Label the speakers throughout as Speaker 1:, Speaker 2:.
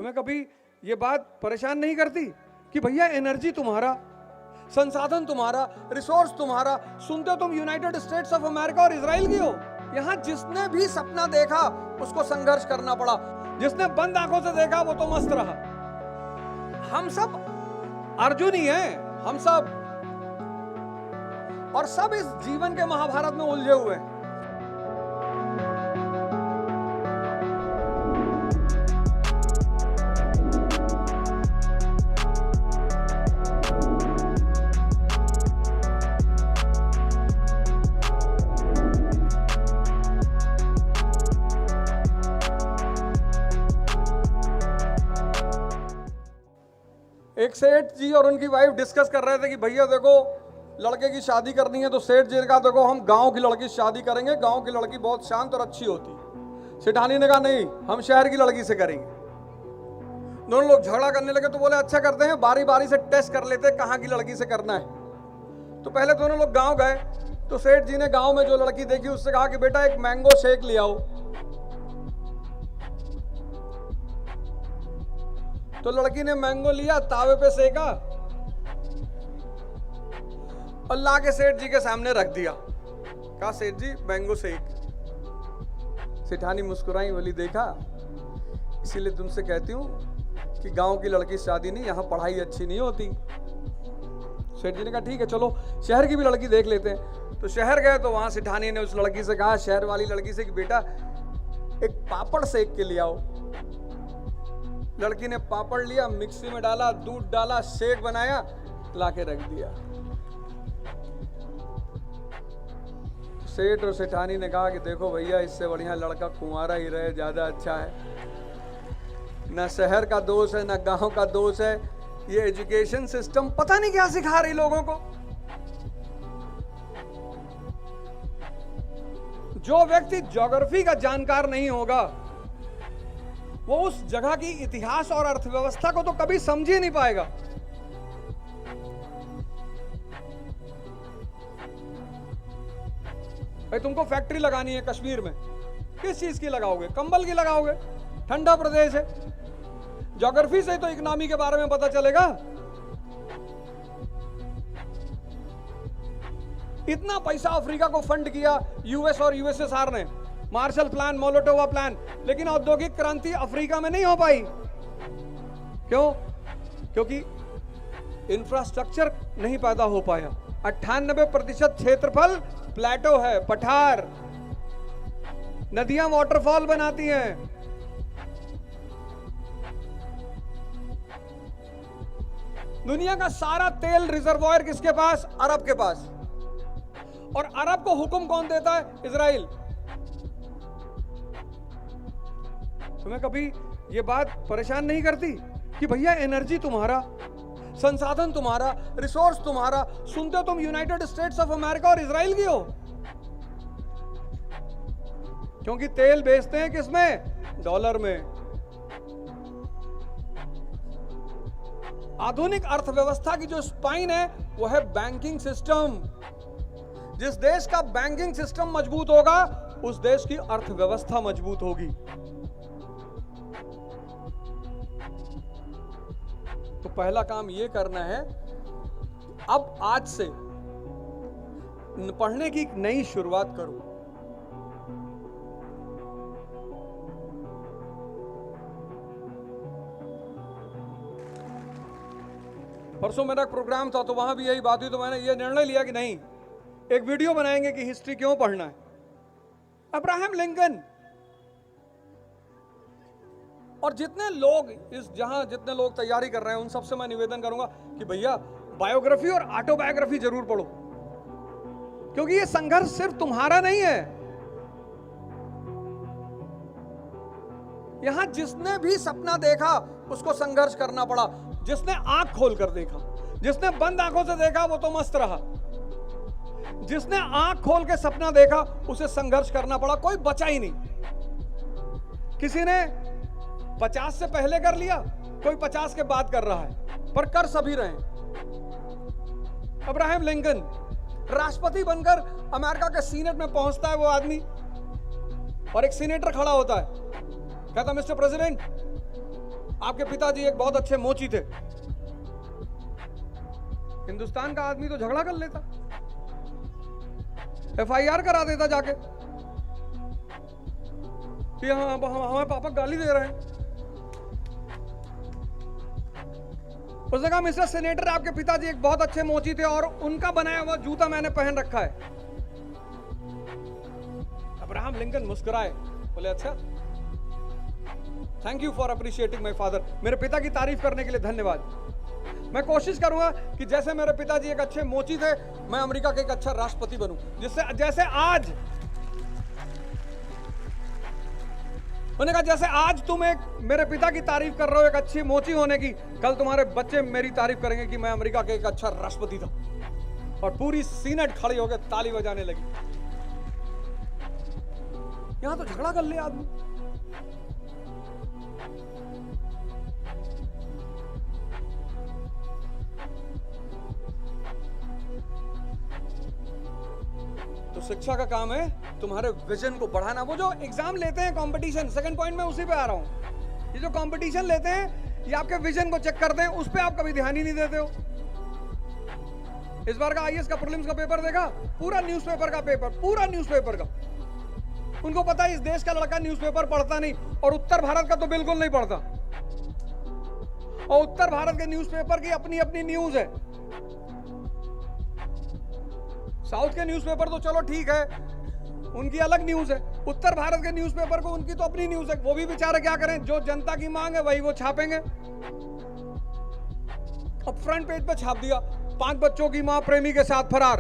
Speaker 1: तुम्हें कभी ये बात परेशान नहीं करती कि भैया एनर्जी तुम्हारा, संसाधन तुम्हारा, रिसोर्स तुम्हारा, सुनते तुम यूनाइटेड स्टेट्स ऑफ अमेरिका और इजराइल की हो। यहां जिसने भी सपना देखा उसको संघर्ष करना पड़ा, जिसने बंद आंखों से देखा वो तो मस्त रहा। हम सब अर्जुन ही हैं, हम सब, और सब इस जीवन के महाभारत में उलझे हुए हैं। एक सेठ जी और उनकी वाइफ डिस्कस कर रहे थे कि भैया देखो लड़के की शादी करनी है, तो सेठ जी ने कहा देखो हम गांव की लड़की से शादी करेंगे, गांव की लड़की बहुत शांत और अच्छी होती है। सेठानी ने कहा नहीं, हम शहर की लड़की से करेंगे। दोनों लोग झगड़ा करने लगे तो बोले अच्छा करते हैं, बारी बारी से टेस्ट कर लेते हैं कहाँ की लड़की से करना है। तो पहले दोनों लोग गाँव गए, तो सेठ जी ने गाँव में जो लड़की देखी उससे कहा कि बेटा एक मैंगो शेक ले आओ। तो लड़की ने मैंगो लिया, तावे पे सेका और ला के सेठ जी के सामने रख दिया। कहा सेठ जी मैंगो शेक। सेठानी मुस्कुराई, बोली देखा इसीलिए तुमसे कहती हूं कि गांव की लड़की शादी नहीं, यहां पढ़ाई अच्छी नहीं होती। सेठ जी ने कहा ठीक है चलो शहर की भी लड़की देख लेते हैं। तो शहर गए तो वहां सेठानी ने उस लड़की से कहा, शहर वाली लड़की से, कि बेटा एक पापड़ सेक के ले आओ। लड़की ने पापड़ लिया, मिक्सी में डाला, दूध डाला, शेक बनाया, लाके रख दिया। सेठ और सेठानी ने कहा कि देखो भैया इससे बढ़िया लड़का कुंवारा ही रहे, ज्यादा अच्छा है। ना शहर का दोष है ना गांव का दोष है, ये एजुकेशन सिस्टम पता नहीं क्या सिखा रही लोगों को। जो व्यक्ति ज्योग्राफी का जानकार नहीं होगा वो उस जगह की इतिहास और अर्थव्यवस्था को तो कभी समझ ही नहीं पाएगा। भाई तुमको फैक्ट्री लगानी है कश्मीर में, किस चीज की लगाओगे? कंबल की लगाओगे, ठंडा प्रदेश है। ज्योग्राफी से तो इकोनॉमी के बारे में पता चलेगा। इतना पैसा अफ्रीका को फंड किया यूएस और यूएसएसआर ने, मार्शल प्लान, मोलोटोवा प्लान, लेकिन औद्योगिक क्रांति अफ्रीका में नहीं हो पाई। क्यों? क्योंकि इंफ्रास्ट्रक्चर नहीं पैदा हो पाया। 98% क्षेत्रफल प्लेटो है, पठार, नदियां वाटरफॉल बनाती हैं। दुनिया का सारा तेल रिजर्वॉयर किसके पास? अरब के पास। और अरब को हुक्म कौन देता है? इजराइल। तुम्हें कभी ये बात परेशान नहीं करती कि भैया एनर्जी तुम्हारा, संसाधन तुम्हारा, रिसोर्स तुम्हारा, सुनते तुम यूनाइटेड स्टेट्स ऑफ अमेरिका और इजराइल की हो। क्योंकि तेल बेचते हैं किसमें? डॉलर में। आधुनिक अर्थव्यवस्था की जो स्पाइन है वो है बैंकिंग सिस्टम। जिस देश का बैंकिंग सिस्टम मजबूत होगा उस देश की अर्थव्यवस्था मजबूत होगी। तो पहला काम यह करना है, अब आज से पढ़ने की एक नई शुरुआत करो। परसों मेरा एक प्रोग्राम था तो वहां भी यही बात हुई, तो मैंने ये निर्णय लिया कि नहीं, एक वीडियो बनाएंगे कि हिस्ट्री क्यों पढ़ना है। अब्राहम लिंकन और जितने लोग जितने लोग तैयारी कर रहे हैं उन सबसे मैं निवेदन करूंगा कि भैया बायोग्राफी और ऑटोबायोग्राफी जरूर पढ़ो, क्योंकि ये संघर्ष सिर्फ तुम्हारा नहीं है। यहां जिसने भी सपना देखा उसको संघर्ष करना पड़ा। जिसने आंख खोलकर देखा, जिसने बंद आंखों से देखा वो तो मस्त रहा। जिसने आंख खोल के सपना देखा उसे संघर्ष करना पड़ा, कोई बचा ही नहीं। किसी ने 50 से पहले कर लिया, कोई 50 के बाद कर रहा है, पर कर सभी रहे। अब्राहम लिंकन राष्ट्रपति बनकर अमेरिका के सीनेट में पहुंचता है वो आदमी, और एक सीनेटर खड़ा होता है, कहता मिस्टर प्रेसिडेंट आपके पिताजी एक बहुत अच्छे मोची थे। हिंदुस्तान का आदमी तो झगड़ा कर लेता, FIR करा देता जाके कि हमारे पापा गाली दे रहे हैं। उसने कहा मिस्टर सेनेटर, आपके पिताजी एक बहुत अच्छे मोची थे और उनका बनाया हुआ जूता मैंने पहन रखा है। अब्राहम लिंकन मुस्कुराए, बोले अच्छा, thank you for appreciating my father. मेरे पिता की तारीफ करने के लिए धन्यवाद। मैं कोशिश करूंगा कि जैसे मेरे पिताजी एक अच्छे मोची थे, मैं अमेरिका का एक अच्छा राष्ट्रपति बनूं। जैसे आज उन्होंने कहा, जैसे आज तुम एक मेरे पिता की तारीफ कर रहे हो एक अच्छी मोची होने की, कल तुम्हारे बच्चे मेरी तारीफ करेंगे कि मैं अमेरिका का एक अच्छा राष्ट्रपति था। और पूरी सीनेट खड़ी होकर ताली बजाने लगी। यहां तो झगड़ा कर ले आदमी। तो शिक्षा का काम है तुम्हारे विजन को बढ़ाना। वो जो एग्जाम लेते हैं कंपटीशन, सेकंड पॉइंट में उसी पे आ रहा हूं। ये जो कंपटीशन लेते हैं, ये आपके विजन को चेक करते हैं, उस पे आप कभी ध्यान ही नहीं देते हो। इस बार का IAS का प्रीलिम्स का पेपर देखा, पूरा न्यूज़पेपर का पेपर, पूरा न्यूज़पेपर का। उनको पता है इस देश का लड़का न्यूज़पेपर पढ़ता नहीं, और उत्तर भारत का तो बिल्कुल नहीं पढ़ता। और उत्तर भारत के न्यूज़पेपर की अपनी अपनी न्यूज है। साउथ के न्यूज़पेपर तो चलो ठीक है, उनकी अलग न्यूज है। उत्तर भारत के न्यूज़पेपर को उनकी तो अपनी न्यूज है। वो भी बेचारे क्या करें, जो जनता की मांग है वही वो छापेंगे। अब फ्रंट पेज पे छाप दिया, 5 बच्चों की मां प्रेमी के साथ फरार।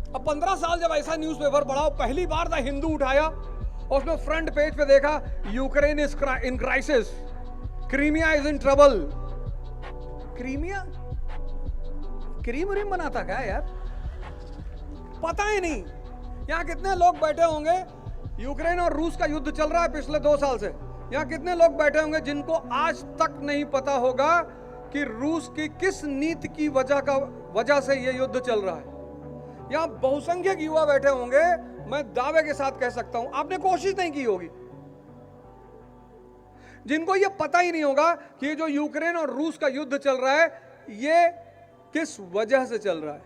Speaker 1: अब 15 साल जब ऐसा न्यूज़पेपर पढ़ा, पहली बार द हिंदू उठाया और उसमें फ्रंट पेज पे देखा, Ukraine is in crisis, Crimea is in trouble. Crimea cream व्रीम बनाता क्या यार, पता ही नहीं। यहां कितने लोग बैठे होंगे, यूक्रेन और रूस का युद्ध चल रहा है पिछले 2 साल से। यहां कितने लोग बैठे होंगे जिनको आज तक नहीं पता होगा कि रूस की किस नीति की वजह से यह युद्ध चल रहा है। यहां बहुसंख्यक युवा बैठे होंगे, मैं दावे के साथ कह सकता हूं, आपने कोशिश नहीं की होगी, जिनको यह पता ही नहीं होगा कि ये जो यूक्रेन और रूस का युद्ध चल रहा है, ये किस वजह से चल रहा है।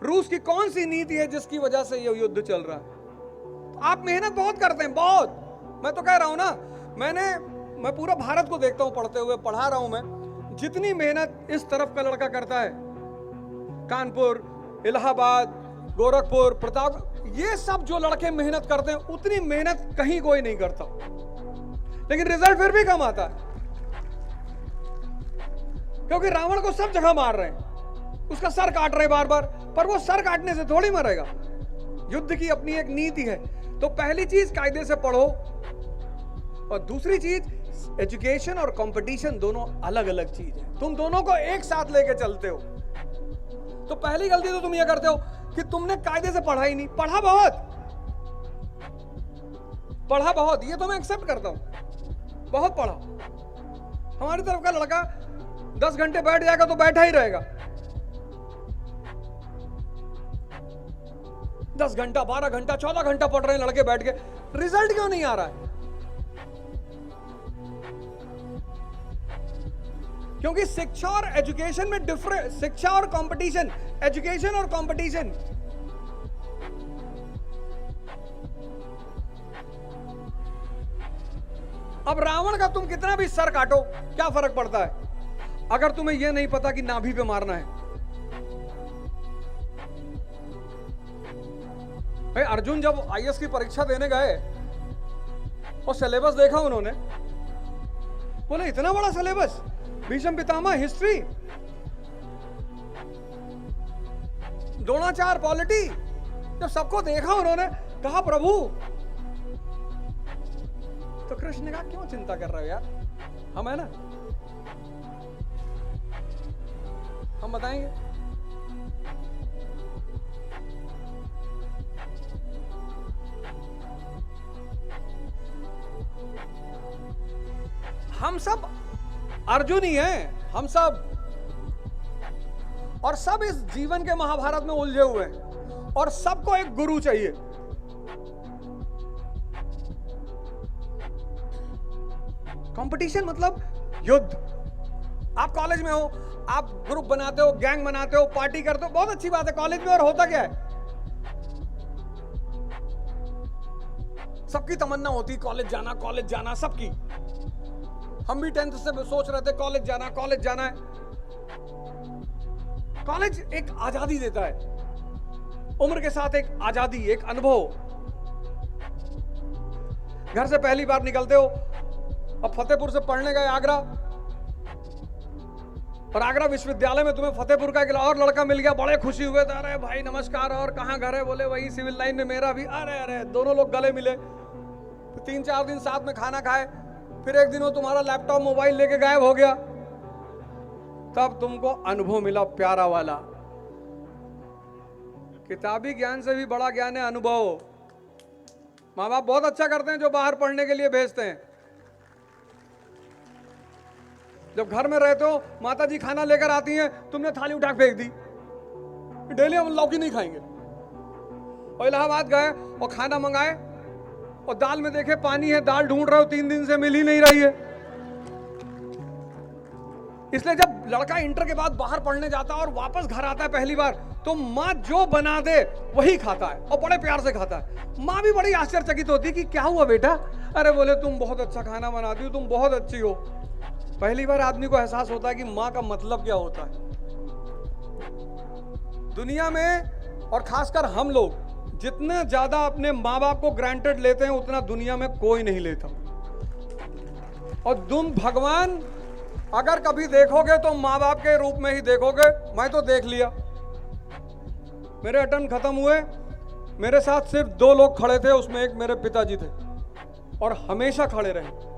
Speaker 1: रूस की कौन सी नीति है जिसकी वजह से यह युद्ध चल रहा है। आप मेहनत बहुत करते हैं, बहुत। मैं तो कह रहा हूं ना, मैं पूरा भारत को देखता हूं पढ़ते हुए, पढ़ा रहा हूं मैं। जितनी मेहनत इस तरफ का लड़का करता है, कानपुर, इलाहाबाद, गोरखपुर, प्रताप, ये सब जो लड़के मेहनत करते हैं, उतनी मेहनत कहीं कोई नहीं करता, लेकिन रिजल्ट फिर भी कम आता है। क्योंकि रावण को सब जगह मार रहे हैं, उसका सर काट रहे बार बार, पर वो सर काटने से थोड़ी मरेगा। युद्ध की अपनी एक नीति है। तो पहली चीज कायदे से पढ़ो, और दूसरी चीज एजुकेशन और कंपटीशन दोनों अलग अलग चीज है। तुम दोनों को एक साथ लेके चलते हो। तो पहली गलती तो तुम ये करते हो कि तुमने कायदे से पढ़ा ही नहीं। पढ़ा बहुत, ये तो मैं एक्सेप्ट करता हूं, बहुत पढ़ा। हमारी तरफ का लड़का 10 घंटे बैठ जाएगा तो बैठा ही रहेगा। 10 घंटा, 12 घंटा, 14 घंटा पढ़ रहे हैं लड़के बैठ के, रिजल्ट क्यों नहीं आ रहा है? क्योंकि शिक्षा और एजुकेशन में डिफरेंस, शिक्षा और कंपटीशन, एजुकेशन और कंपटीशन। अब रावण का तुम कितना भी सर काटो, क्या फर्क पड़ता है अगर तुम्हें यह नहीं पता कि नाभि पे मारना है। भाई अर्जुन जब IAS की परीक्षा देने गए और सिलेबस देखा उन्होंने, बोले इतना बड़ा syllabus, Bhishma Pitamah history, Dronacharya polity. जब सबको देखा उन्होंने, कहा प्रभु, तो कृष्ण ने कहा क्यों चिंता कर रहे हो यार, हम है ना, हम बताएंगे। हम सब अर्जुन ही हैं, हम सब, और सब इस जीवन के महाभारत में उलझे हुए हैं, और सबको एक गुरु चाहिए। कंपटीशन मतलब युद्ध। आप कॉलेज में हो, आप ग्रुप बनाते हो, गैंग बनाते हो, पार्टी करते हो, बहुत अच्छी बात है कॉलेज में, और होता क्या है, सबकी तमन्ना होती कॉलेज जाना सबकी। हम भी 10th से सोच रहे थे कॉलेज जाना है। कॉलेज एक आजादी देता है, उम्र के साथ एक आजादी, एक अनुभव। घर से पहली बार निकलते हो, अब फतेहपुर से पढ़ने गए आगरा, और आगरा विश्वविद्यालय में तुम्हें फतेहपुर का एक और लड़का मिल गया, बड़े खुशी हुए थे, अरे भाई नमस्कार, और कहाँ घर है, बोले वही सिविल लाइन में मेरा भी। अरे दोनों लोग गले मिले, तो 3-4 दिन साथ में खाना खाए, फिर एक दिन वो तुम्हारा लैपटॉप मोबाइल लेके गायब हो गया, तब तुमको अनुभव मिला प्यारा वाला। किताबी ज्ञान से भी बड़ा ज्ञान है अनुभव। माँ बाप बहुत अच्छा करते हैं जो बाहर पढ़ने के लिए भेजते हैं। जब घर में रहते हो, माता जी खाना लेकर आती हैं, तुमने थाली उठा फेंक दी, डेली हम लौकी नहीं खाएंगे। और इलाहाबाद गए और खाना मंगाए, और दाल में देखे पानी है, दाल ढूंढ रहे हो, 3 दिन से मिल ही नहीं रही है। इसलिए जब लड़का इंटर के बाद बाहर पढ़ने जाता है और वापस घर आता है पहली बार, तो माँ जो बना दे वही खाता है, और बड़े प्यार से खाता है। माँ भी बड़ी आश्चर्यचकित होती है कि क्या हुआ बेटा? अरे बोले तुम बहुत अच्छा खाना बनाती हो, तुम बहुत अच्छी हो। पहली बार आदमी को एहसास होता है कि माँ का मतलब क्या होता है। दुनिया में और खासकर हम लोग जितने ज्यादा अपने माँ बाप को ग्रांटेड लेते हैं, उतना दुनिया में कोई नहीं लेता। और तुम भगवान अगर कभी देखोगे तो माँ बाप के रूप में ही देखोगे। मैं तो देख लिया, मेरे अटेम्प्ट खत्म हुए, मेरे साथ सिर्फ 2 लोग खड़े थे, उसमें एक मेरे पिताजी थे, और हमेशा खड़े रहे।